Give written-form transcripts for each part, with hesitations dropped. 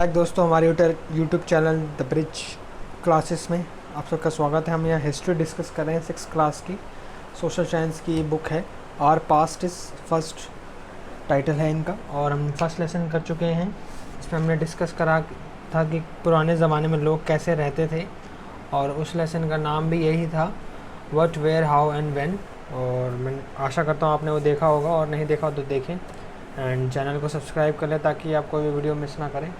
दोस्तों, हमारे YouTube channel the bridge classes में आप सबका स्वागत है। हम यहाँ हिस्ट्री डिस्कस कर रहे हैं 6th क्लास की। सोशल साइंस की बुक है our past is first title है इनका, और हम फर्स्ट लेसन कर चुके हैं। इसमें हमने डिस्कस करा था कि पुराने ज़माने में लोग कैसे रहते थे, और उस लेसन का नाम भी यही था, what, where, how and when. और मैं आशा करता हूँ आपने वो देखा होगा, और नहीं देखा हो तो देखें एंड चैनल को सब्सक्राइब कर लें ताकि आप कोई भी वीडियो मिस ना करें।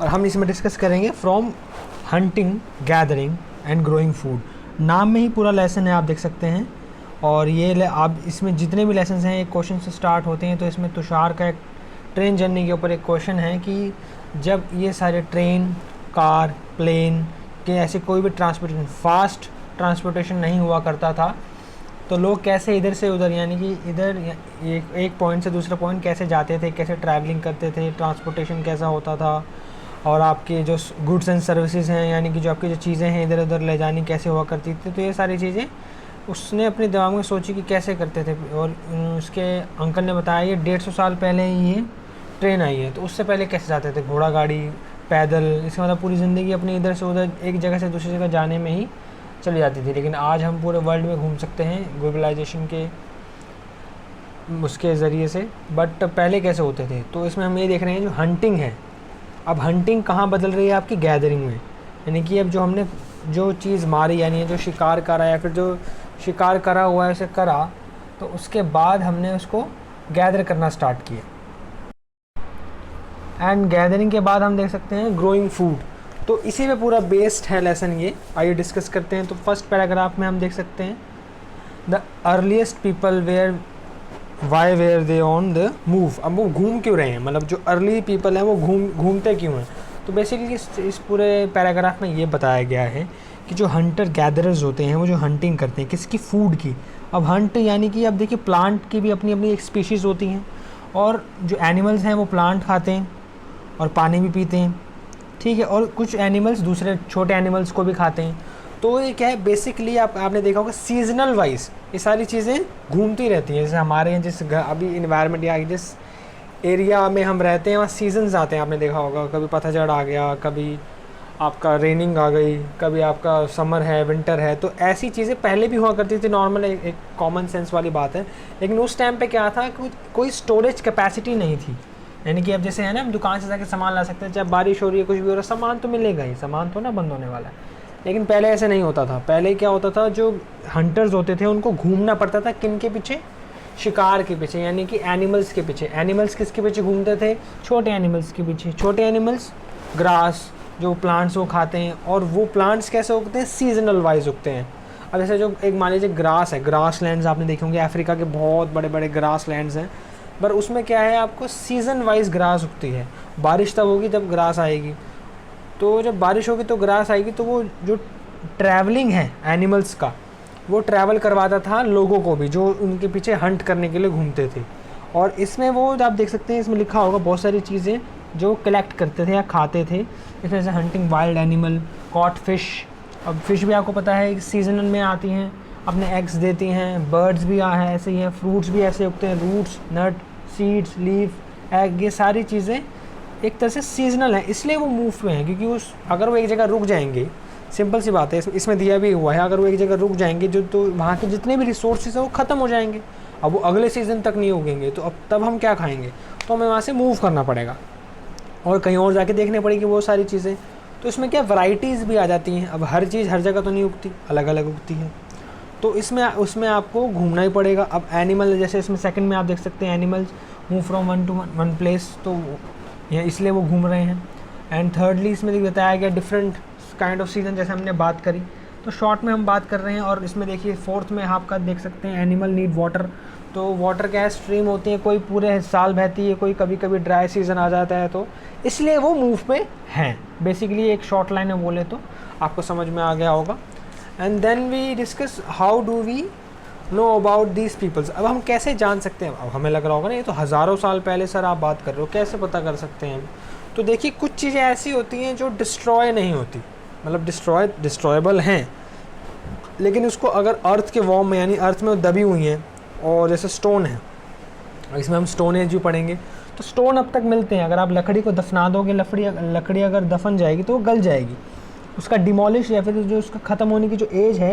और हम इसमें डिस्कस करेंगे from hunting, gathering and growing food. नाम में ही पूरा लेसन है, आप देख सकते हैं। और ये आप इसमें जितने भी लेसन हैं एक क्वेश्चन से स्टार्ट होते हैं। तो इसमें तुषार का एक ट्रेन जर्नी के ऊपर एक क्वेश्चन है कि जब ये सारे ट्रेन, कार, प्लेन के ऐसे कोई भी ट्रांसपोर्टेशन, फास्ट ट्रांसपोर्टेशन नहीं हुआ करता था, तो लोग कैसे इधर से उधर, यानी कि इधर एक पॉइंट से दूसरे पॉइंट कैसे जाते थे, कैसे ट्रैवलिंग करते थे, ट्रांसपोर्टेशन कैसा होता था, और आपके जो गुड्स एंड सर्विसेज हैं, यानी कि जो आपकी जो चीज़ें हैं इधर उधर ले जानी कैसे हुआ करती थी। तो ये सारी चीज़ें उसने अपने दिमाग में सोची कि कैसे करते थे। और उसके अंकल ने बताया ये 150 साल पहले ही ये ट्रेन आई है, तो उससे पहले कैसे जाते थे, घोड़ा गाड़ी, पैदल। इसका मतलब पूरी ज़िंदगी अपनी इधर से उधर एक जगह से दूसरी जगह जाने में ही चली जाती थी। लेकिन आज हम पूरे वर्ल्ड में घूम सकते हैं ग्लोबलाइजेशन के उसके ज़रिए से। बट पहले कैसे होते थे, तो इसमें हम ये देख रहे हैं जो हंटिंग है। अब हंटिंग कहाँ बदल रही है आपकी गैदरिंग में, यानी कि अब जो हमने जो चीज़ मारी, यानी जो शिकार करा या फिर जो शिकार करा हुआ है उसे करा, तो उसके बाद हमने उसको गैदर करना स्टार्ट किया। एंड गैदरिंग के बाद हम देख सकते हैं ग्रोइंग फूड। तो इसी पे पूरा बेस्ड है लेसन ये। आइए डिस्कस करते हैं। तो फर्स्ट पैराग्राफ में हम देख सकते हैं the earliest people were why were they on the move. अब वो घूम क्यों रहे हैं, मतलब जो अर्ली पीपल हैं वो घूमते क्यों हैं। तो बेसिकली इस पूरे पैराग्राफ में ये बताया गया है कि जो हंटर गैदरर्स होते हैं वो जो हंटिंग करते हैं किसकी, फूड की। अब हंट यानी कि अब देखिए प्लांट की भी अपनी अपनी एक स्पीशीज़ होती हैं, और जो एनिमल्स हैं वो प्लांट खाते हैं और पानी भी पीते हैं, ठीक है। और कुछ एनिमल्स दूसरे छोटे एनिमल्स को भी खाते हैं। तो ये क्या है, बेसिकली आपने देखा होगा सीजनल वाइज ये सारी चीज़ें घूमती रहती हैं। जैसे हमारे यहाँ जिस अभी इन्वायरमेंट या जिस एरिया में हम रहते हैं वहाँ सीजन्स आते हैं, आपने देखा होगा। कभी पतझड़ आ गया, कभी आपका रेनिंग आ गई, कभी आपका समर है, विंटर है। तो ऐसी चीज़ें पहले भी हुआ करती थी, नॉर्मल एक कॉमन सेंस वाली बात है। लेकिन उस टाइम पे क्या था, कोई स्टोरेज कैपेसिटी नहीं थी। यानी कि अब जैसे है ना, हम दुकान से जाकर सामान ला सकते हैं, जब बारिश हो रही है, कुछ भी हो रहा है, सामान तो मिलेगा ही, सामान तो ना बंद होने वाला है। लेकिन पहले ऐसे नहीं होता था। पहले क्या होता था, जो हंटर्स होते थे उनको घूमना पड़ता था, किन के पीछे, शिकार के पीछे, यानी कि एनिमल्स के पीछे। एनिमल्स किसके पीछे घूमते थे, छोटे एनिमल्स के पीछे। छोटे एनिमल्स ग्रास, जो प्लांट्स वो खाते हैं, और वो प्लांट्स कैसे उगते हैं, सीजनल वाइज उगते हैं। अब जैसे जो एक मान लीजिए ग्रास है, ग्रास लैंड्स आपने देखे होंगे, अफ्रीका के बहुत बड़े बड़े ग्रास लैंड्स हैं। पर उसमें क्या है, आपको सीज़न वाइज ग्रास उगती है। बारिश तब होगी तब ग्रास आएगी, तो जब बारिश होगी तो ग्रास आएगी। तो वो जो ट्रैवलिंग है एनिमल्स का, वो ट्रैवल करवाता था लोगों को भी, जो उनके पीछे हंट करने के लिए घूमते थे। और इसमें वो आप देख सकते हैं, इसमें लिखा होगा बहुत सारी चीज़ें जो कलेक्ट करते थे या खाते थे। इसमें से hunting wild animal, caught fish. अब फिश भी आपको पता है सीजन में आती हैं, अपने एग्स देती हैं। बर्ड्स भी है ऐसे ही हैं, फ्रूट्स भी ऐसे उगते हैं, रूट्स, नट, सीड्स, लीफ, एग, ये सारी चीज़ें एक तरह से सीजनल है। इसलिए वो मूव में है, क्योंकि अगर वो एक जगह रुक जाएंगे, सिंपल सी बात है, इसमें दिया भी हुआ है, अगर वो एक जगह रुक जाएंगे तो वहाँ के जितने भी रिसोर्सेज हैं वो ख़त्म हो जाएंगे। अब वो अगले सीज़न तक नहीं उगेंगे, तो अब तब हम क्या खाएंगे, तो हमें वहाँ से मूव करना पड़ेगा और कहीं और जाके देखने पड़ेगी वो सारी चीज़ें। तो इसमें क्या वैरायटीज़ भी आ जाती हैं। अब हर चीज़ हर जगह तो नहीं उगती, अलग अलग उगती है। तो उसमें आपको घूमना ही पड़ेगा। अब एनिमल, जैसे इसमें सेकंड में आप देख सकते हैं, animals move from one place, तो ये इसलिए वो घूम रहे हैं। एंड थर्डली इसमें बताया गया डिफरेंट काइंड ऑफ सीजन, जैसे हमने बात करी। तो शॉर्ट में हम बात कर रहे हैं। और इसमें देखिए फोर्थ में आपका देख सकते हैं, एनिमल नीड वाटर। तो वाटर क्या है, स्ट्रीम होती है, कोई पूरे साल बहती है, कोई कभी कभी ड्राई सीजन आ जाता है, तो इसलिए वो मूव में हैं। बेसिकली एक शॉर्ट लाइन में बोले तो आपको समझ में आ गया होगा। And then we discuss how do we know about these peoples. अब हम कैसे जान सकते हैं, अब हमें लग रहा होगा ना ये तो हज़ारों साल पहले सर आप बात कर रहे हो, कैसे पता कर सकते हैं हम। तो देखिए कुछ चीज़ें ऐसी होती हैं जो डिस्ट्रॉय नहीं होती, मतलब डिस्ट्रॉयबल हैं, लेकिन उसको अगर अर्थ के वॉर्म में, यानी अर्थ में दबी हुई हैं, और जैसे स्टोन है, इसमें हम स्टोन एज भी पढ़ेंगे। तो स्टोन अब तक मिलते हैं। अगर आप लकड़ी को दफना दोगे, लकड़ी अगर दफन जाएगी तो वो गल जाएगी, उसका डिमोलिश या फिर जो उसका ख़त्म होने की जो एज है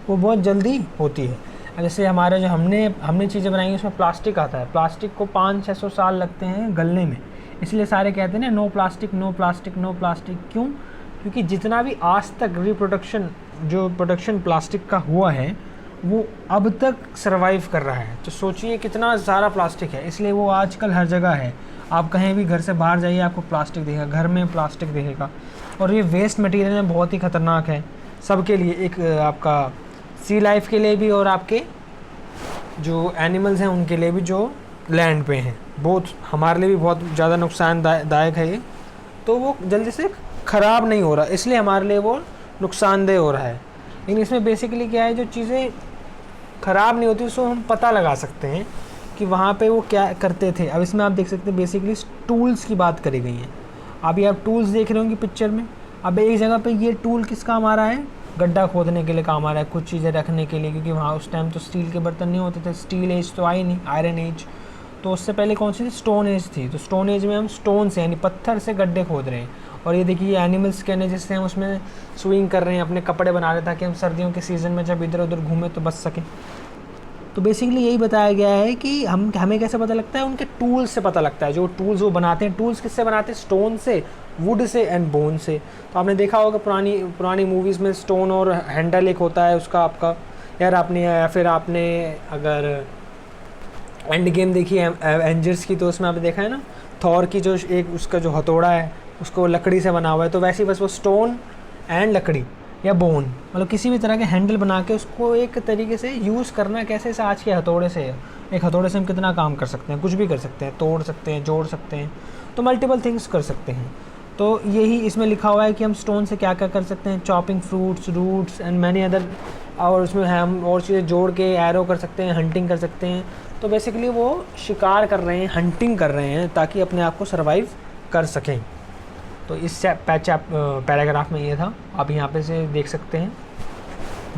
वो बहुत जल्दी होती है। जैसे हमारे जो हमने चीज़ें बनाई हैं उसमें प्लास्टिक आता है, प्लास्टिक को 500-600 साल लगते हैं गलने में, इसलिए सारे कहते हैं ना no plastic no plastic no plastic. क्यों? क्योंकि जितना भी आज तक प्रोडक्शन प्लास्टिक का हुआ है वो अब तक सरवाइव कर रहा है। तो सोचिए कितना सारा प्लास्टिक है, इसलिए वो आजकल हर जगह है। आप कहीं भी घर से बाहर जाइए आपको प्लास्टिक दिखेगा, घर में प्लास्टिक दिखेगा। और ये वेस्ट मटेरियल है, बहुत ही ख़तरनाक है सबके लिए, एक आपका सी लाइफ के लिए भी और आपके जो एनिमल्स हैं उनके लिए भी जो लैंड पे हैं, बहुत हमारे लिए भी बहुत ज़्यादा नुकसानदायक है ये। तो वो जल्दी से ख़राब नहीं हो रहा, इसलिए हमारे लिए वो नुकसानदेह हो रहा है। लेकिन इसमें बेसिकली क्या है, जो चीज़ें ख़राब नहीं होती उसको हम पता लगा सकते हैं कि वहाँ पे वो क्या करते थे। अब इसमें आप देख सकते हैं बेसिकली टूल्स की बात करी गई है। अभी आप टूल्स देख रहे होंगे पिक्चर में। अब एक जगह पे ये टूल किस काम आ रहा है, गड्ढा खोदने के लिए काम आ रहा है, कुछ चीज़ें रखने के लिए, क्योंकि वहाँ उस टाइम तो स्टील के बर्तन नहीं होते थे, स्टील एज तो आई नहीं, आयरन एज। तो उससे पहले कौन सी थी, स्टोन एज थी। तो स्टोन एज में हम स्टोन से यानी पत्थर से गड्ढे खोद रहे हैं। और ये देखिए एनिमल स्किन है जिससे हम उसमें स्विंग कर रहे हैं, अपने कपड़े बना रहे हैं ताकि हम सर्दियों के सीज़न में जब इधर उधर घूमें तो बच सकें। तो बेसिकली यही बताया गया है कि हमें कैसे पता लगता है, उनके टूल्स से पता लगता है। जो टूल्स वो बनाते हैं, टूल्स किससे बनाते हैं, स्टोन से, वुड से एंड बोन से। तो आपने देखा होगा पुरानी मूवीज़ में स्टोन और हैंडल एक होता है उसका आपका, या फिर आपने अगर एंड गेम देखी है एवेंजर्स की, तो उसमें आपने देखा है ना थॉर की जो एक उसका जो हथौड़ा है उसको लकड़ी से बना हुआ है। तो वैसे ही बस वो स्टोन एंड लकड़ी या बोन, मतलब किसी भी तरह के हैंडल बना के उसको एक तरीके से यूज़ करना कैसे, से आज के हथौड़े से, एक हथौड़े से हम कितना काम कर सकते हैं, कुछ भी कर सकते हैं, तोड़ सकते हैं, जोड़ सकते हैं, तो मल्टीपल थिंग्स कर सकते हैं। तो यही इसमें लिखा हुआ है कि हम स्टोन से क्या क्या कर सकते हैं, chopping fruits, roots and many other, और उसमें हम और चीज़ें जोड़ के एरो कर सकते हैं, हंटिंग कर सकते हैं। तो बेसिकली वो शिकार कर रहे हैं, हंटिंग कर रहे हैं ताकि अपने आप को सर्वाइव कर सकें। तो इस पैराग्राफ में ये था, आप यहाँ पे से देख सकते हैं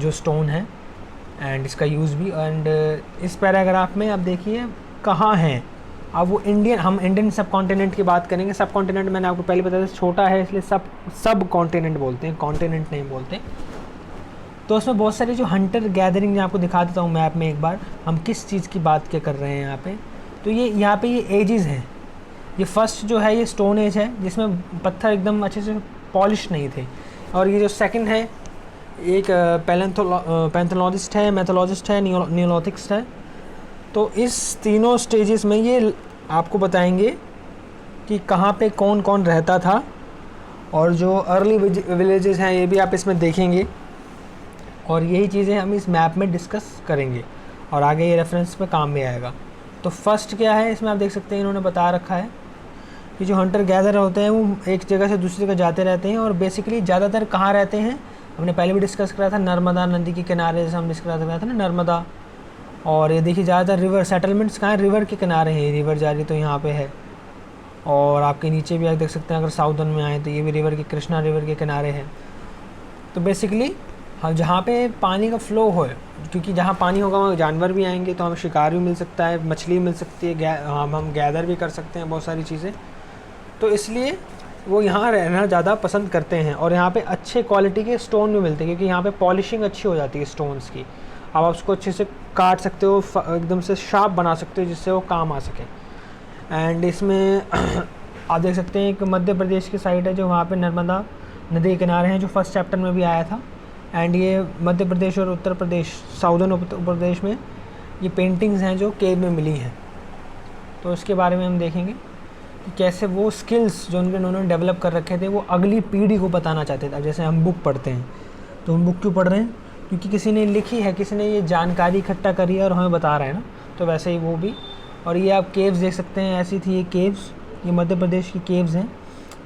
जो स्टोन है एंड इसका यूज़ भी। एंड इस पैराग्राफ में आप देखिए कहाँ हैं। अब वो हम इंडियन सब कॉन्टिनेंट की बात करेंगे। सब कॉन्टिनेंट मैंने आपको पहले बताया था छोटा है, इसलिए सब कॉन्टिनेंट बोलते हैं, कॉन्टिनेंट नहीं बोलते। तो उसमें बहुत सारी जो हंटर गैदरिंग, मैं आपको दिखा देता हूँ मैप में एक बार, हम किस चीज़ की बात क्या कर रहे हैं यहाँ पे। तो यहाँ पे ये एजेस हैं। ये फर्स्ट जो है ये स्टोन एज है जिसमें पत्थर एकदम अच्छे से पॉलिश नहीं थे। और ये जो सेकंड है एक पैंथोलॉजिस्ट है, मैथोलॉजिस्ट है, नियोलिथिक्स है। तो इस तीनों स्टेजेस में ये आपको बताएंगे कि कहाँ पे कौन कौन रहता था, और जो अर्ली विलेजेस हैं ये भी आप इसमें देखेंगे। और यही चीज़ें हम इस मैप में डिस्कस करेंगे और आगे ये रेफरेंस पे काम में आएगा। तो फर्स्ट क्या है, इसमें आप देख सकते हैं इन्होंने बता रखा है कि जो हंटर गैदर होते हैं वो एक जगह से दूसरी जगह जाते रहते हैं। और बेसिकली ज़्यादातर कहाँ रहते हैं, हमने पहले भी डिस्कस करा था, नर्मदा नदी के किनारे, जैसे हम डिस्कस करा था ना नर्मदा। और ये देखिए ज़्यादातर रिवर सेटलमेंट्स कहाँ हैं, रिवर के किनारे हैं। रिवर जा रही तो यहाँ पे है। और आपके नीचे भी आप देख सकते हैं, अगर साउदर्न में आए तो ये भी रिवर के, कृष्णा रिवर के किनारे है। तो बेसिकली हम जहाँ पे पानी का फ्लो हो, क्योंकि जहाँ पानी होगा वहाँ जानवर भी आएंगे, तो हमें शिकार भी मिल सकता है, मछली मिल सकती है, हम गैदर भी कर सकते हैं बहुत सारी चीज़ें। तो इसलिए वो यहाँ रहना ज़्यादा पसंद करते हैं। और यहाँ पे अच्छे क्वालिटी के स्टोन भी मिलते हैं, क्योंकि यहाँ पे पॉलिशिंग अच्छी हो जाती है स्टोन्स की। आप उसको अच्छे से काट सकते हो, एकदम से शार्प बना सकते हो जिससे वो काम आ सके। एंड इसमें आप देख सकते हैं एक मध्य प्रदेश की साइड है जो वहाँ पे नर्मदा नदी के किनारे हैं, जो फर्स्ट चैप्टर में भी आया था। एंड ये मध्य प्रदेश और उत्तर प्रदेश, साउदर्न उत्तर प्रदेश में ये पेंटिंग्स हैं जो केव में मिली हैं। तो इसके बारे में हम देखेंगे कि कैसे वो स्किल्स जो उन्होंने डेवलप कर रखे थे वो अगली पीढ़ी को बताना चाहते थे। अब जैसे हम बुक पढ़ते हैं, तो हम बुक क्यों पढ़ रहे हैं, क्योंकि किसी ने लिखी है, किसी ने ये जानकारी इकट्ठा करी है और हमें बता रहा है ना। तो वैसे ही वो भी। और ये आप केव्स देख सकते हैं, ऐसी थी ये केव्स, ये मध्य प्रदेश की केव्स हैं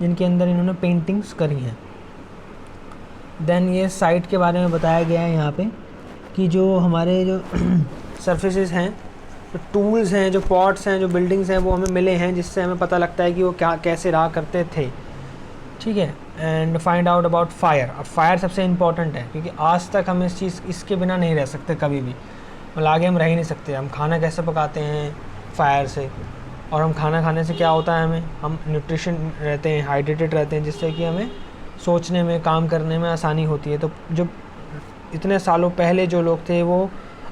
जिनके अंदर इन्होंने पेंटिंग्स करी हैं। देन ये साइट के बारे में बताया गया है यहाँ पे कि जो हमारे जो सर्फेसेस हैं, जो टूल्स हैं, जो पॉट्स हैं, जो बिल्डिंग्स हैं, वो हमें मिले हैं, जिससे हमें पता लगता है कि वो क्या कैसे रहा करते थे। ठीक है। And find out about fire. अब फायर सबसे इम्पॉर्टेंट है, क्योंकि आज तक हम इसके बिना नहीं रह सकते कभी भी, मतलब आगे हम रह ही नहीं सकते। हम खाना कैसे पकाते हैं, फायर से। और हम खाना खाने से क्या होता है, हमें हम न्यूट्रिशन रहते हैं, हाइड्रेटेड रहते हैं, जिससे कि हमें सोचने में, काम करने में आसानी होती है। तो जो इतने सालों पहले जो लोग थे वो,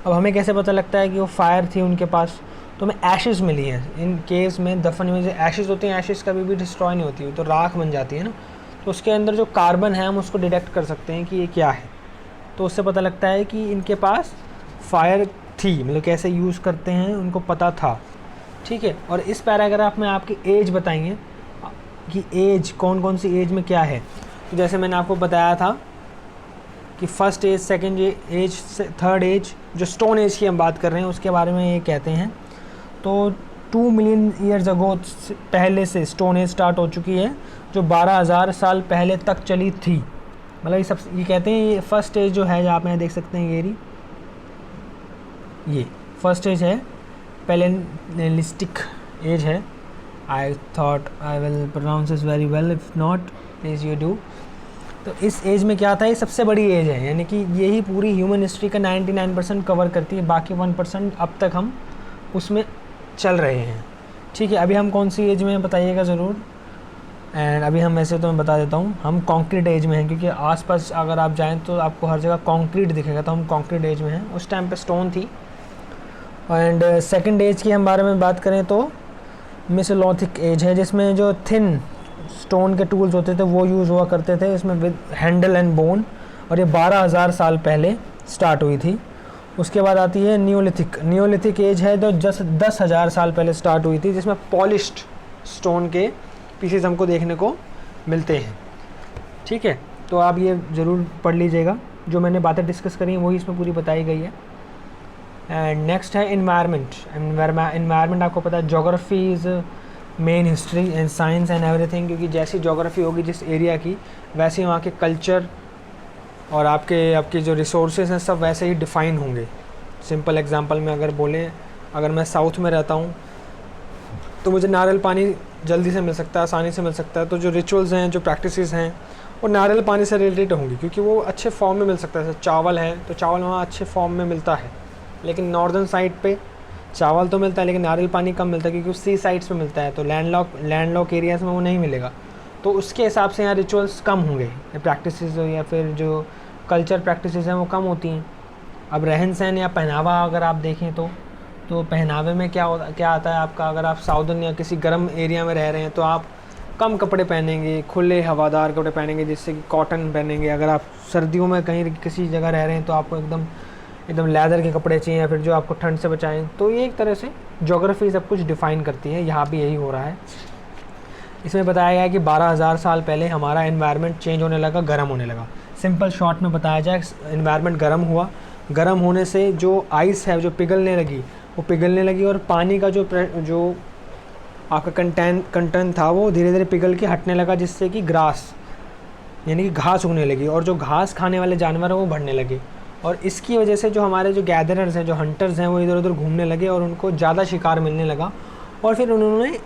अब हमें कैसे पता लगता है कि वो फायर थी उनके पास, तो हमें एशेज़ मिली हैं इन केव्स में, दफन में जो एशेज़ होती हैं, एशेज़ कभी भी डिस्ट्रॉय नहीं होती, तो राख बन जाती है ना, तो उसके अंदर जो कार्बन है हम उसको डिटेक्ट कर सकते हैं कि ये क्या है। तो उससे पता लगता है कि इनके पास फायर थी, मतलब कैसे यूज़ करते हैं उनको पता था। ठीक है, और इस पैराग्राफ में आपकी एज बताएंगे कि एज कौन कौन सी एज में क्या है। तो जैसे मैंने आपको बताया था कि first age, second age, third age, जो स्टोन एज की हम बात कर रहे हैं उसके बारे में ये कहते हैं। तो 2 मिलियन ईयर्स अगो पहले से स्टोन एज स्टार्ट हो चुकी है, जो 12,000 साल पहले तक चली थी। मतलब ये कहते हैं ये फर्स्ट एज जो है, आप यहाँ देख सकते हैं, ये फर्स्ट एज है, पैलेलिस्टिक एज है। I thought I will pronounce is very well, if not please you do. तो इस एज में क्या था, ये सबसे बड़ी एज है, यानी कि यही पूरी ह्यूमन हिस्ट्री का 99% कवर करती है, बाकी 1% अब तक हम उसमें चल रहे हैं। ठीक है, अभी हम कौन सी एज में हैं बताइएगा ज़रूर। एंड अभी हम ऐसे तो मैं बता देता हूँ, हम कॉन्क्रीट एज में हैं, क्योंकि आसपास अगर आप जाएं तो आपको हर जगह कॉन्क्रीट दिखेगा, तो हम कॉन्क्रीट एज में हैं। उस टाइम पे स्टोन थी। एंड सेकंड एज की हम बारे में बात करें तो मेसोलिथिक एज है, जिसमें जो थिन स्टोन के टूल्स होते थे वो यूज़ हुआ करते थे, इसमें विद हैंडल एंड बोन, और ये 12,000 साल पहले स्टार्ट हुई थी। उसके बाद आती है न्यूलिथिक एज है, जो 10,000 साल पहले स्टार्ट हुई थी, जिसमें पॉलिश्ड स्टोन के पीसेस हमको देखने को मिलते हैं। ठीक है, तो आप ये ज़रूर पढ़ लीजिएगा, जो मैंने बातें डिस्कस करी हैं वही इसमें पूरी बताई गई है। एंड नेक्स्ट है इन्वायरमेंट आपको पता है, geography is main history and science and everything, क्योंकि जैसी जोग्राफी होगी जिस एरिया की, वैसे वहाँ के कल्चर और आपके जो रिसोर्सेज हैं सब वैसे ही डिफ़ाइन होंगे। सिंपल एग्जांपल में अगर बोलें, अगर मैं साउथ में रहता हूँ तो मुझे नारियल पानी जल्दी से मिल सकता है, आसानी से मिल सकता है, तो जो रिचुअल्स हैं, जो प्रैक्टिसेस हैं, वो नारियल पानी से रिलेटेड होंगी, क्योंकि वो अच्छे फॉर्म में मिल सकता है। जैसे चावल है तो चावल वहाँ अच्छे फॉर्म में मिलता है, लेकिन नॉर्दर्न साइड पे चावल तो मिलता है लेकिन नारियल पानी कम मिलता है, क्योंकि वो सी साइड्स पे मिलता है, तो लैंडलॉक एरियाज़ में वो नहीं मिलेगा। तो उसके हिसाब से यहाँ रिचुअल्स कम होंगे, प्रैक्टिसेस या फिर जो कल्चर प्रैक्टिसेस हैं वो कम होती हैं। अब रहन सहन या पहनावा अगर आप देखें तो पहनावे में क्या आता है आपका, अगर आप साउदर्न या किसी गर्म एरिया में रह रहे हैं तो आप कम कपड़े पहनेंगे, खुले हवादार कपड़े पहनेंगे, जिससे कि कॉटन पहनेंगे। अगर आप सर्दियों में कहीं किसी जगह रह रहे हैं तो आपको एकदम लेदर के कपड़े चाहिए, या फिर जो आपको ठंड से बचाएं। तो ये एक तरह से ज्योग्राफी सब कुछ डिफ़ाइन करती है, यहाँ भी यही हो रहा है। इसमें बताया गया है कि 12,000 साल पहले हमारा एनवायरनमेंट चेंज होने लगा, गर्म होने लगा। सिंपल शॉर्ट में बताया जाए, एनवायरनमेंट गर्म हुआ, गर्म होने से जो आइस है जो पिघलने लगी वो पिघलने लगी, और पानी का जो आपका कंटेंट था वो धीरे धीरे पिघल के हटने लगा, जिससे कि ग्रास यानी कि घास उगने लगी, और जो घास खाने वाले जानवर हैं वो बढ़ने लगे। और इसकी वजह से जो हमारे जो गैदरर्स हैं, जो हंटर्स हैं, वो इधर उधर घूमने लगे और उनको ज़्यादा शिकार मिलने लगा। और फिर उन्होंने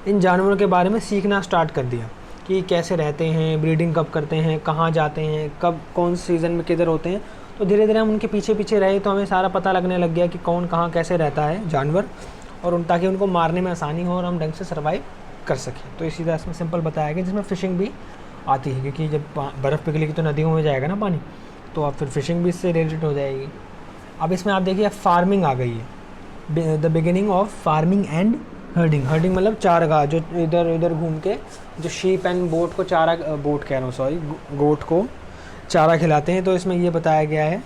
इन जानवरों के बारे में सीखना स्टार्ट कर दिया कि कैसे रहते हैं, ब्रीडिंग कब करते हैं, कहाँ जाते हैं, कब कौन सीज़न में किधर होते हैं। तो धीरे धीरे हम उनके पीछे पीछे रहे, तो हमें सारा पता लगने लग गया कि कौन कहाँ कैसे रहता है जानवर, और ताकि उनको मारने में आसानी हो और हम ढंग से सर्वाइव कर सकें। तो इसी तरह इसमें सिंपल बताया गया, जिसमें फ़िशिंग भी आती है, क्योंकि जब बर्फ़ पिघलेगी तो नदियों में जाएगा ना पानी, तो अब फिर फ़िशिंग भी इससे रिलेटेड हो जाएगी। अब इसमें आप देखिए फार्मिंग आ गई है, the beginning of farming and herding मतलब चारागाह, जो इधर उधर घूम के जो शीप एंड गोट को चारा खिलाते हैं। तो इसमें ये बताया गया है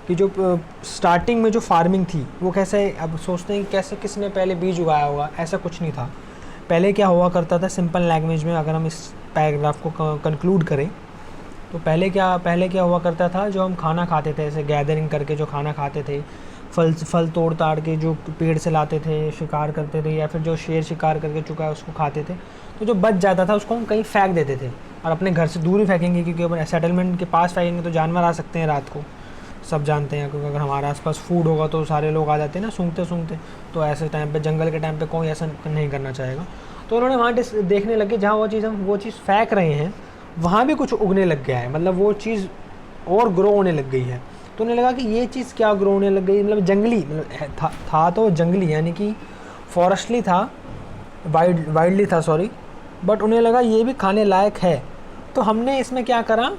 कि जो स्टार्टिंग में जो फार्मिंग थी वो कैसे, अब सोचते हैं कि कैसे किसने पहले बीज उगाया होगा, ऐसा कुछ नहीं था। पहले क्या हुआ करता था, सिंपल लैंग्वेज में अगर हम इस पैराग्राफ को कंक्लूड करें तो पहले क्या हुआ करता था, जो हम खाना खाते थे ऐसे गैदरिंग करके जो खाना खाते थे, फल तोड़ ताड़ के जो पेड़ से लाते थे, शिकार करते थे, या फिर जो शेर शिकार करके चुका है उसको खाते थे, तो जो बच जाता था उसको हम कहीं फेंक देते थे, और अपने घर से दूर ही फेंकेंगे, क्योंकि अपन सेटलमेंट के पास फेंकेंगे तो जानवर आ सकते हैं रात को, सब जानते हैं, क्योंकि अगर हमारे आसपास फूड होगा तो सारे लोग आ जाते हैं ना सूंघते, तो ऐसे टाइम पे, जंगल के टाइम पे कोई ऐसा नहीं करना चाहेगा। तो उन्होंने वहाँ देखने लगे जहाँ वो चीज़ फेंक रहे हैं वहाँ भी कुछ उगने लग गया है, मतलब वो चीज़ और ग्रो होने लग गई है। तो उन्हें लगा कि ये चीज़ क्या ग्रो होने लग गई, मतलब जंगली, मतलब था तो जंगली, यानी कि फॉरेस्टली था, वाइल्डली था सॉरी, बट उन्हें लगा ये भी खाने लायक है। तो हमने इसमें क्या करा,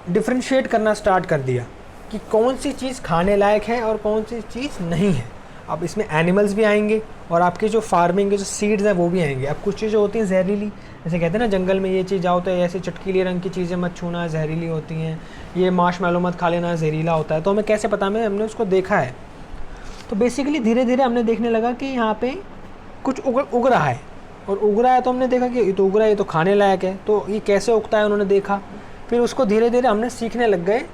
डिफ्रेंशिएट करना स्टार्ट कर दिया कि कौन सी चीज़ खाने लायक है और कौन सी चीज़ नहीं है। अब इसमें एनिमल्स भी आएंगे और आपके जो फार्मिंग के जो सीड्स हैं वो भी आएंगे। अब कुछ चीज़ें होती हैं जहरीली, जैसे कहते हैं ना जंगल में ये चीज़ जाओ तो ऐसे चटकीले रंग की चीज़ें मत छूना, जहरीली होती हैं, ये मार्शमैलो मत खा लेना, जहरीला होता है। तो हमें कैसे पता, में हमने उसको देखा है। तो बेसिकली धीरे धीरे हमने देखने लगा कि यहाँ पे कुछ उग रहा है, और उग रहा है तो हमने देखा कि ये तो उग रहा है, ये तो खाने लायक है। तो ये कैसे उगता है उन्होंने देखा, फिर उसको धीरे धीरे हमने सीखने लग गए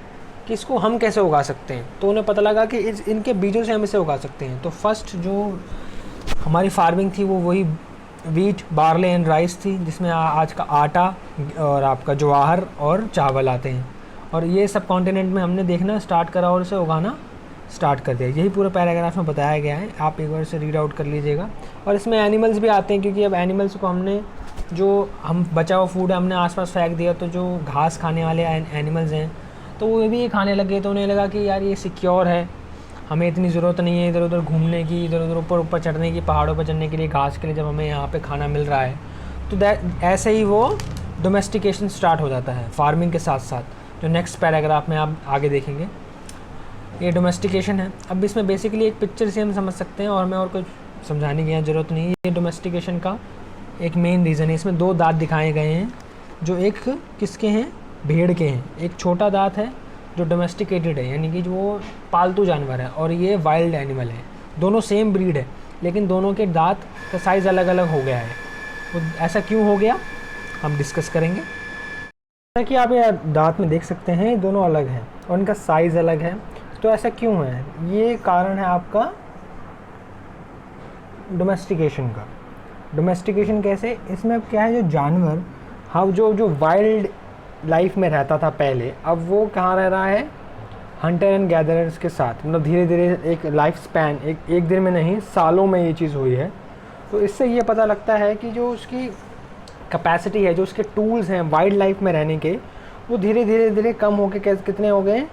कि इसको हम कैसे उगा सकते हैं। तो उन्हें पता लगा कि इनके बीजों से हम इसे उगा सकते हैं। तो फर्स्ट जो हमारी फार्मिंग थी वो वही वीट, बार्ले एंड राइस थी, जिसमें आज का आटा और आपका ज्वार और चावल आते हैं। और ये सब कॉन्टिनेंट में हमने देखना स्टार्ट करा और इसे उगाना स्टार्ट कर दिया। यही पूरा पैराग्राफ में बताया गया है, आप एक बार से रीड आउट कर लीजिएगा। और इसमें एनिमल्स भी आते हैं, क्योंकि अब एनिमल्स को हमने जो हम बचा हुआ फूड है हमने आसपास फेंक दिया, तो जो घास खाने वाले एनिमल्स हैं तो वो भी खाने लगे। तो उन्हें लगा कि यार ये सिक्योर है, हमें इतनी ज़रूरत नहीं है इधर उधर घूमने की, इधर उधर ऊपर चढ़ने की, पहाड़ों पर चढ़ने के लिए घास के लिए, जब हमें यहाँ पे खाना मिल रहा है। तो ऐसे ही वो डोमेस्टिकेशन स्टार्ट हो जाता है फार्मिंग के साथ साथ, जो नेक्स्ट पैराग्राफ में आप आगे देखेंगे। ये डोमेस्टिकेशन है। अब इसमें बेसिकली एक पिक्चर से हम समझ सकते हैं और हमें और कुछ समझाने की ज़रूरत नहीं है। ये डोमेस्टिकेशन का एक मेन रीज़न है। इसमें दो दांत दिखाए गए हैं, जो एक किसके हैं, भेड़ के हैं। एक छोटा दांत है जो डोमेस्टिकेटेड है, यानी कि जो वो पालतू जानवर है, और ये वाइल्ड एनिमल है। दोनों सेम ब्रीड है, लेकिन दोनों के दांत का साइज़ अलग अलग हो गया है। तो ऐसा क्यों हो गया हम डिस्कस करेंगे। जैसा कि आप ये दांत में देख सकते हैं, दोनों अलग हैं और इनका साइज़ अलग है। तो ऐसा क्यों है, ये कारण है आपका डोमेस्टिकेशन का। डोमेस्टिकेशन कैसे, इसमें अब क्या है, जो जानवर हम जो वाइल्ड लाइफ में रहता था पहले, अब वो कहाँ रह रहा है, हंटर एंड गैदरर्स के साथ। मतलब धीरे धीरे एक लाइफ स्पैन, एक दिन में नहीं सालों में ये चीज़ हुई है। तो इससे ये पता लगता है कि जो उसकी कैपेसिटी है, जो उसके टूल्स हैं वाइल्ड लाइफ में रहने के, वो धीरे धीरे धीरे कम होके कितने हो गए हैं,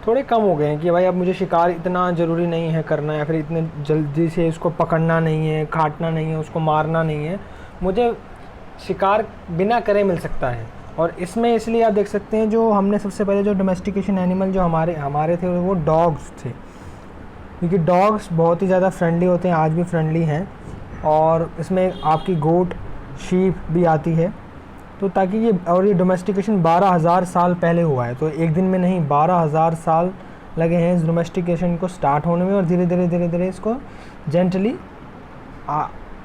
थोड़े कम हो गए हैं। कि भाई अब मुझे शिकार इतना ज़रूरी नहीं है करना, या फिर इतने जल्दी से उसको पकड़ना नहीं है, काटना नहीं है, उसको मारना नहीं है, मुझे शिकार बिना करे मिल सकता है। और इसमें इसलिए आप देख सकते हैं, जो हमने सबसे पहले जो डोमेस्टिकेशन एनिमल जो हमारे थे वो डॉग्स थे, क्योंकि डॉग्स बहुत ही ज़्यादा फ्रेंडली होते हैं, आज भी फ्रेंडली हैं। और इसमें आपकी गोट, शीप भी आती है। तो ताकि ये डोमेस्टिकेशन 12,000 साल पहले हुआ है। तो एक दिन में नहीं, 12,000 साल लगे हैं इस डोमेस्टिकेशन को स्टार्ट होने में, और धीरे धीरे इसको जेंटली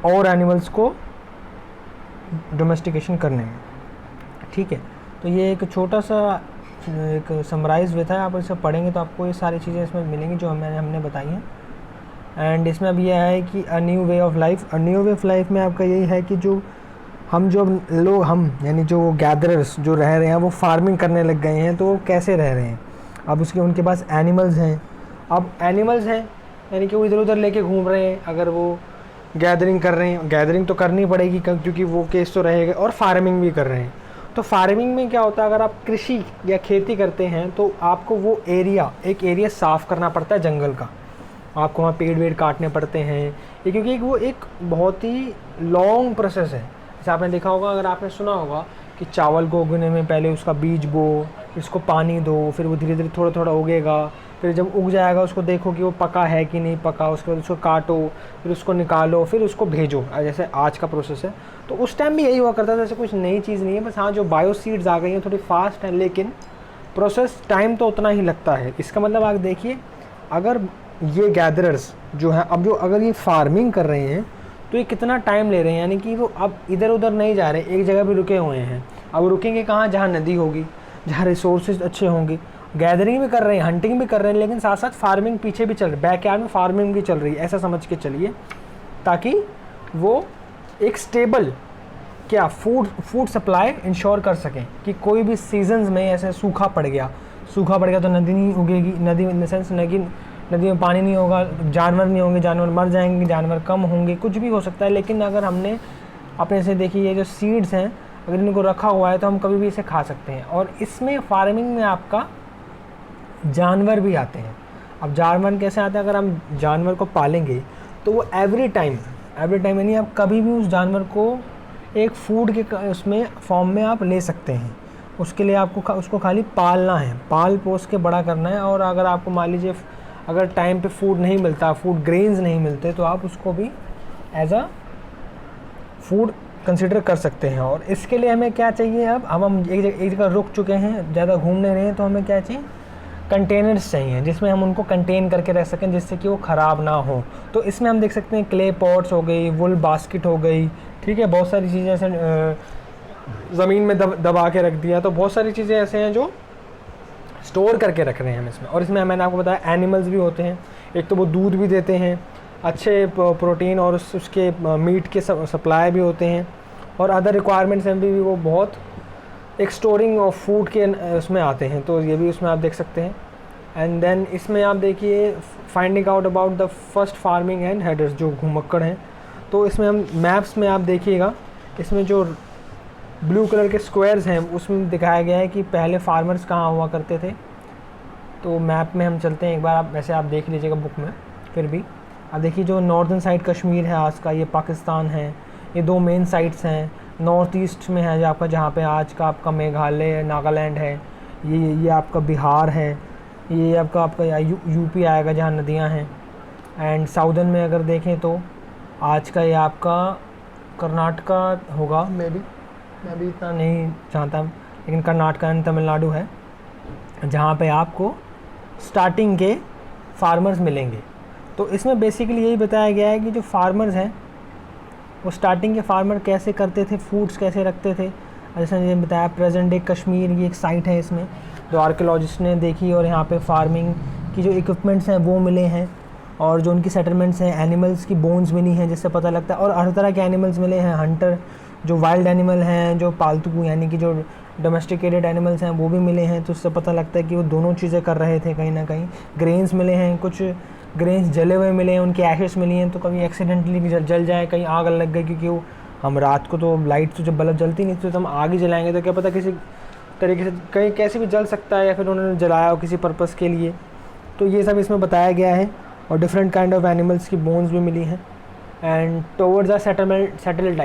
और एनिमल्स को डोमेस्टिकेशन करने में। ठीक है, तो ये एक छोटा सा एक समराइज वे था। आप इसे पढ़ेंगे तो आपको ये सारी चीज़ें इसमें मिलेंगी जो हमने बताई हैं। एंड इसमें अब यह है कि a new way of life. A new way of life में आपका यही है कि जो हम यानी जो गैदरर्स जो रह रहे हैं, वो फार्मिंग करने लग गए हैं। तो वो कैसे रह रहे हैं, अब उनके पास एनिमल्स हैं। अब एनिमल्स हैं यानी कि वो इधर उधर लेके घूम रहे हैं। अगर वो गैदरिंग कर रहे हैं, गैदरिंग तो करनी पड़ेगी क्योंकि वो केस तो रहेगा, और फार्मिंग भी कर रहे हैं। तो फार्मिंग में क्या होता है, अगर आप कृषि या खेती करते हैं तो आपको वो एक एरिया साफ़ करना पड़ता है जंगल का। आपको वहाँ पेड़ वेड़ काटने पड़ते हैं, ये क्योंकि वो एक बहुत ही लॉन्ग प्रोसेस है। जैसे आपने देखा होगा, अगर आपने सुना होगा कि चावल को उगने में पहले उसका बीज बो, इसको पानी दो, फिर वो धीरे धीरे थोड़ा थोड़ा उगेगा, फिर जब उग जाएगा उसको देखो कि वो पका है कि नहीं पका, उसके बाद उसको काटो, फिर उसको निकालो, फिर उसको भेजो, जैसे आज का प्रोसेस है। तो उस टाइम भी यही हुआ करता था, ऐसे कुछ नई चीज़ नहीं है। बस हाँ, जो बायो सीड्स आ गई हैं थोड़ी फास्ट हैं, लेकिन प्रोसेस टाइम तो उतना ही लगता है। इसका मतलब आप देखिए, अगर ये गैदरर्स जो हैं, अब जो अगर ये फार्मिंग कर रहे हैं तो ये कितना टाइम ले रहे हैं, यानी कि वो अब इधर उधर नहीं जा रहे, एक जगह भी रुके हुए हैं। अब रुकेंगे कहाँ, जहाँ नदी होगी, जहाँ रिसोर्सेज अच्छे होंगे। गैदरिंग भी कर रहे हैं, हंटिंग भी कर रहे हैं, लेकिन साथ साथ फार्मिंग पीछे भी चल रही है, बैकयार्ड में फार्मिंग भी चल रही है, ऐसा समझ के चलिए, ताकि वो एक स्टेबल फूड सप्लाई इंश्योर कर सकें। कि कोई भी सीजन्स में ऐसे सूखा पड़ गया तो नदी नहीं उगेगी, नदी इन द सेंस नदी में पानी नहीं होगा, जानवर नहीं होंगे, जानवर मर जाएंगे, जानवर कम होंगे, कुछ भी हो सकता है। लेकिन अगर हमने अपने से देखिए, ये जो सीड्स हैं अगर इनको रखा हुआ है तो हम कभी भी इसे खा सकते हैं। और इसमें फार्मिंग में आपका जानवर भी आते हैं। अब जानवर कैसे आते हैं, अगर हम जानवर को पालेंगे तो वो एवरी टाइम एवरी टाइम यानी आप कभी भी उस जानवर को एक फूड के उसमें फॉर्म में आप ले सकते हैं। उसके लिए आपको उसको खाली पालना है, पाल पोस के बड़ा करना है। और अगर आपको मान लीजिए अगर टाइम पे फूड नहीं मिलता, फूड ग्रेन्स नहीं मिलते, तो आप उसको भी एज अ फूड कंसिडर कर सकते हैं। और इसके लिए हमें क्या चाहिए, अब हम एक जगह रुक चुके हैं, ज़्यादा घूम नहीं रहे हैं, तो हमें क्या चाहिए, कंटेनर्स चाहिए जिसमें हम उनको कंटेन करके रख सकें, जिससे कि वो ख़राब ना हो। तो इसमें हम देख सकते हैं क्ले पॉट्स हो गई, वुल बास्केट हो गई, ठीक है, बहुत सारी चीज़ें ऐसे ज़मीन में दबा के रख दिया। तो बहुत सारी चीज़ें ऐसे हैं जो स्टोर करके रख रहे हैं हम इसमें। और इसमें मैंने आपको बताया एनिमल्स भी होते हैं, एक तो वो दूध भी देते हैं, अच्छे प्रोटीन और उसके मीट के सप्लाई भी होते हैं, और अदर रिक्वायरमेंट्स में भी वो बहुत एक स्टोरिंग ऑफ फूड के उसमें आते हैं। तो ये भी उसमें आप देख सकते हैं। एंड देन इसमें आप देखिए finding out about the first farming and headers, जो घुमक्कड़ हैं। तो इसमें हम मैप्स में आप देखिएगा, इसमें जो ब्लू कलर के स्क्वायर्स हैं उसमें दिखाया गया है कि पहले फार्मर्स कहाँ हुआ करते थे। तो मैप में हम चलते हैं एक बार, आप वैसे आप देख लीजिएगा बुक में। फिर भी आप देखिए जो नॉर्दर्न साइड कश्मीर है आज का, ये पाकिस्तान है, ये दो मेन साइट्स हैं। नॉर्थ ईस्ट में है जो आपका, जहाँ पे आज का आपका मेघालय नागालैंड है, ये आपका बिहार है, ये आपका यूपी आएगा जहाँ नदियाँ हैं। एंड साउदर्न में अगर देखें तो आज का ये आपका कर्नाटका होगा, मैं भी इतना नहीं जानता, लेकिन कर्नाटका एंड तमिलनाडु है जहाँ पे आपको स्टार्टिंग के फार्मर्स मिलेंगे। तो इसमें बेसिकली यही बताया गया है कि जो फार्मर्स हैं वो स्टार्टिंग के फार्मर कैसे करते थे, फूड्स कैसे रखते थे। जैसे मैंने बताया प्रेजेंट डे कश्मीर की एक साइट है इसमें जो आर्कियोलॉजिस्ट ने देखी, और यहाँ पे फार्मिंग की जो इक्विपमेंट्स हैं वो मिले हैं, और जो उनकी सेटलमेंट्स हैं, एनिमल्स की बोन्स मिली हैं जिससे पता लगता है। और हर तरह के एनिमल्स मिले हैं, हंटर जो वाइल्ड एनिमल हैं, जो पालतू यानी कि जो डोमेस्टिकेटेड एनिमल्स हैं वो भी मिले हैं। तो उससे पता लगता है कि वो दोनों चीज़ें कर रहे थे कहीं ना कहीं। ग्रेन्स मिले हैं, कुछ ग्रेन्स जले हुए मिले हैं, उनकी एशेस मिली हैं। तो कभी एक्सीडेंटली भी जल जाए, कहीं आग लग गई, क्योंकि वो हम रात को तो लाइट तो जब बल्ब जलती नहीं थी, तो हम आग ही जलाएंगे तो क्या पता किसी तरीके से कहीं कैसे भी जल सकता है, या फिर उन्होंने जलाया हो किसी पर्पज़ के लिए। तो ये सब इसमें बताया गया है। और डिफरेंट काइंड ऑफ एनिमल्स की बोन्स भी मिली हैं। And towards the settled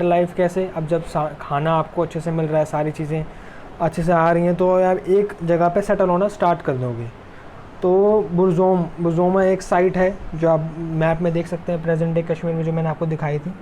life कैसे, अब जब खाना आपको अच्छे से मिल रहा है, सारी चीज़ें अच्छे से आ रही हैं, तो आप एक जगह पे सेटल होना स्टार्ट कर दोगे। तो बुरज़ोमा एक साइट है जो आप मैप में देख सकते हैं, प्रेजेंट डे कश्मीर में, जो मैंने आपको दिखाई थी।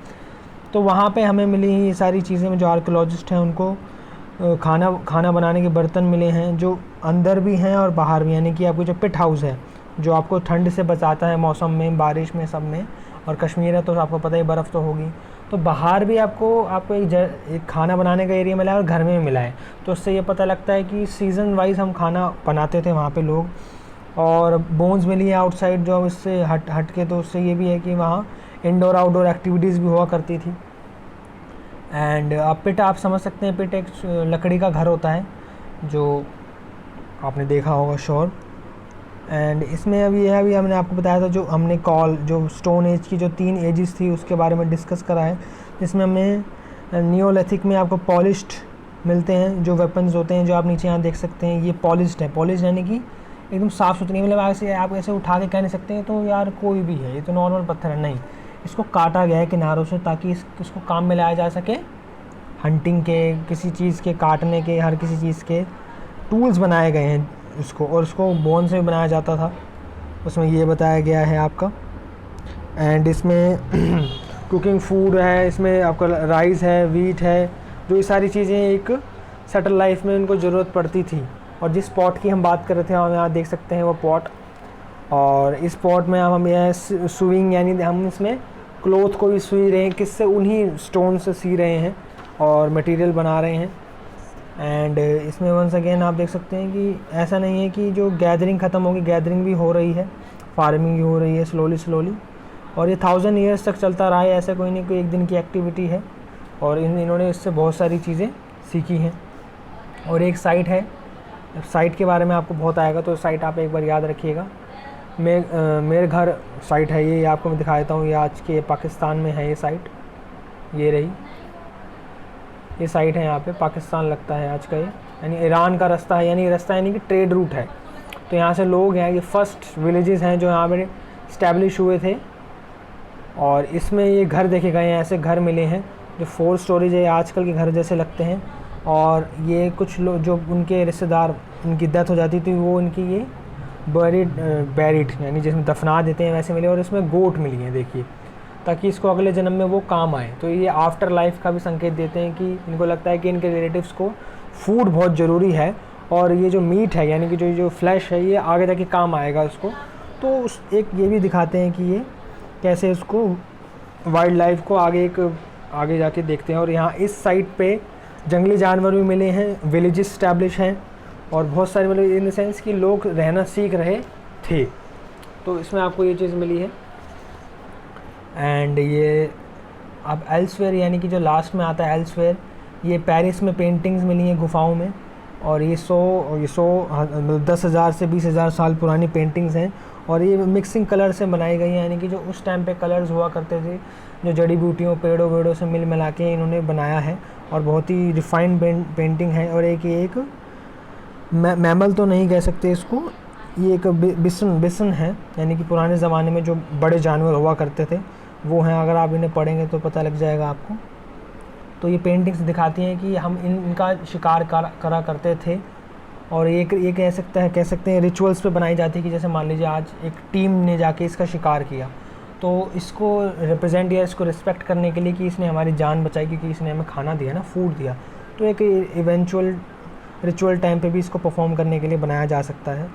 तो वहाँ पे हमें मिली ये सारी चीज़ें। जो आर्कियोलॉजिस्ट हैं उनको खाना बनाने के बर्तन मिले हैं, जो अंदर भी हैं और बाहर भी, यानी कि आपको जो पिट हाउस है जो आपको ठंड से बचाता है मौसम में, बारिश में, सब में। और कश्मीर है तो आपको पता ही बर्फ़ तो होगी। तो बाहर भी आपको एक खाना बनाने का एरिया मिला है, और घर में भी मिला है। तो उससे ये पता लगता है कि सीज़न वाइज हम खाना बनाते थे वहाँ पे लोग। और बोन्स मिली है आउटसाइड जो इससे हट के, तो उससे ये भी है कि वहाँ इंडोर आउटडोर एक्टिविटीज़ भी हुआ करती थी। एंड पिट आप समझ सकते हैं, पिट एक लकड़ी का घर होता है जो आपने देखा होगा श्योर। एंड इसमें अभी हमने आपको बताया था, जो हमने जो स्टोन एज की जो 3 एजेस थी उसके बारे में डिस्कस करा है, जिसमें हमें नियोलिथिक में आपको पॉलिश्ड मिलते हैं जो वेपन्स होते हैं, जो आप नीचे यहाँ देख सकते हैं। ये पॉलिश्ड है, पॉलिश्ड यानी कि एकदम साफ़ सुथरी, मतलब आप ऐसे उठा के कह नहीं सकते हैं तो यार कोई भी है, ये तो नॉर्मल पत्थर है, नहीं, इसको काटा गया है किनारों से ताकि इसको काम में लाया जा सके। हंटिंग के, किसी चीज़ के काटने के, हर किसी चीज़ के टूल्स बनाए गए हैं इसको, और उसको बोन से भी बनाया जाता था, उसमें ये बताया गया है आपका। एंड इसमें कुकिंग फूड है, इसमें आपका राइस है, वीट है, जो ये सारी चीज़ें एक सेटल लाइफ में उनको ज़रूरत पड़ती थी। और जिस पॉट की हम बात कर रहे थे, हम यहाँ देख सकते हैं वो पॉट। और इस पॉट में हम यह सुइंग, यानी हम इसमें क्लोथ को भी सुई रहे हैं, किससे, उन्हीं स्टोन से सी रहे हैं और मटेरियल बना रहे हैं। एंड इसमें वंस अगेन आप देख सकते हैं कि ऐसा नहीं है कि जो गैदरिंग ख़त्म होगी, गैदरिंग भी हो रही है, फार्मिंग भी हो रही है स्लोली। और ये 1000 ईयर्स तक चलता रहा है, ऐसा कोई नहीं, कोई एक दिन की एक्टिविटी है। और इन्होंने इससे बहुत सारी चीज़ें सीखी हैं। और एक साइट है, साइट के बारे में आपको बहुत आएगा, तो साइट आप एक बार याद रखिएगा। मेरे घर साइट है ये आपको मैं दिखा देता हूँ। ये आज के पाकिस्तान में है ये साइट, ये रही ये साइट है, यहाँ पे पाकिस्तान लगता है आज का ये, यानी ईरान का रास्ता है, यानी कि ट्रेड रूट है। तो यहाँ से लोग हैं, ये फर्स्ट विलेजेस हैं जो यहाँ पर इस्टेब्लिश हुए थे और इसमें ये घर देखे गए हैं, ऐसे घर मिले हैं जो 4 स्टोरेज है, आजकल के घर जैसे लगते हैं। और ये कुछ लोग जो उनके रिश्तेदार, उनकी डेथ हो जाती थी, वो इनकी ये बैरिड यानी जिसमें दफना देते हैं वैसे मिले। और इसमें गोट मिली हैं देखिए, ताकि इसको अगले जन्म में वो काम आए। तो ये आफ्टर लाइफ का भी संकेत देते हैं कि इनको लगता है कि इनके रिलेटिव्स को फूड बहुत ज़रूरी है, और ये जो मीट है यानी कि जो फ्लैश है ये आगे जाके काम आएगा उसको। तो उस एक ये भी दिखाते हैं कि ये कैसे उसको वाइल्ड लाइफ को आगे जाके देखते हैं। और यहाँ इस साइड पे जंगली जानवर भी मिले हैं, विलेजेस स्टैब्लिश हैं, और बहुत सारे मतलब इन द सेंस कि लोग रहना सीख रहे थे। तो इसमें आपको ये चीज़ मिली है। एंड ये अब एल्सवेयर यानी कि जो लास्ट में आता है एल्सवेयर, ये पेरिस में पेंटिंग्स मिली हैं गुफाओं में। और ये 10,000 से 20,000 साल पुरानी पेंटिंग्स हैं। और ये मिक्सिंग कलर से बनाई गई हैं, यानी कि जो उस टाइम पे कलर्स हुआ करते थे, जो जड़ी बूटियों पेड़ों वेड़ों से मिल मिला के इन्होंने बनाया है। और बहुत ही रिफाइंड पेंटिंग है। और एक मैमल तो नहीं कह सकते इसको, ये एक बिसन है, यानी कि पुराने ज़माने में जो बड़े जानवर हुआ करते थे वो हैं। अगर आप इन्हें पढ़ेंगे तो पता लग जाएगा आपको। तो ये पेंटिंग्स दिखाती हैं कि हम इनका शिकार करा करते थे। और ये कह सकते हैं रिचुअल्स पे बनाई जाती है कि जैसे मान लीजिए आज एक टीम ने जाके इसका शिकार किया, तो इसको रिप्रेजेंट या इसको रिस्पेक्ट करने के लिए कि इसने हमारी जान बचाई क्योंकि इसने हमें खाना दिया ना, फूड दिया। तो एक इवेंचुअल रिचुअल टाइम पे भी इसको परफॉर्म करने के लिए बनाया जा सकता है।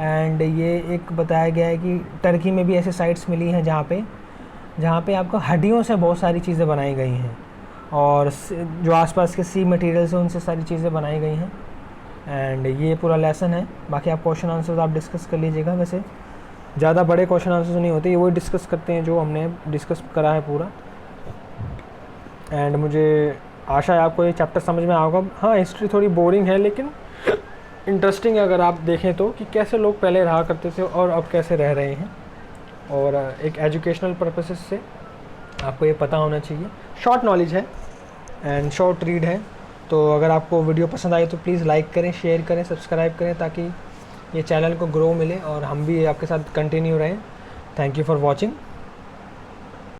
एंड ये एक बताया गया है कि टर्की में भी ऐसे साइट्स मिली हैं जहाँ पे आपको हड्डियों से बहुत सारी चीज़ें बनाई गई हैं, और जो आसपास के सी मटेरियल्स हैं उनसे सारी चीज़ें बनाई गई हैं। एंड ये पूरा लेसन है। बाकी आप क्वेश्चन आंसर्स आप डिस्कस कर लीजिएगा। वैसे ज़्यादा बड़े क्वेश्चन आंसर्स नहीं होते, ये वही डिस्कस करते हैं जो हमने डिस्कस करा है पूरा। एंड मुझे आशा है आपको ये चैप्टर समझ में आएगा। हाँ, हिस्ट्री थोड़ी बोरिंग है लेकिन इंटरेस्टिंग है अगर आप देखें तो, कि कैसे लोग पहले रहा करते थे और अब कैसे रह रहे हैं। और एक एजुकेशनल पर्पसेस से आपको ये पता होना चाहिए। शॉर्ट नॉलेज है एंड शॉर्ट रीड है। तो अगर आपको वीडियो पसंद आई तो प्लीज़ लाइक करें, शेयर करें, सब्सक्राइब करें, ताकि ये चैनल को ग्रो मिले और हम भी आपके साथ कंटिन्यू रहें। Thank you for watching.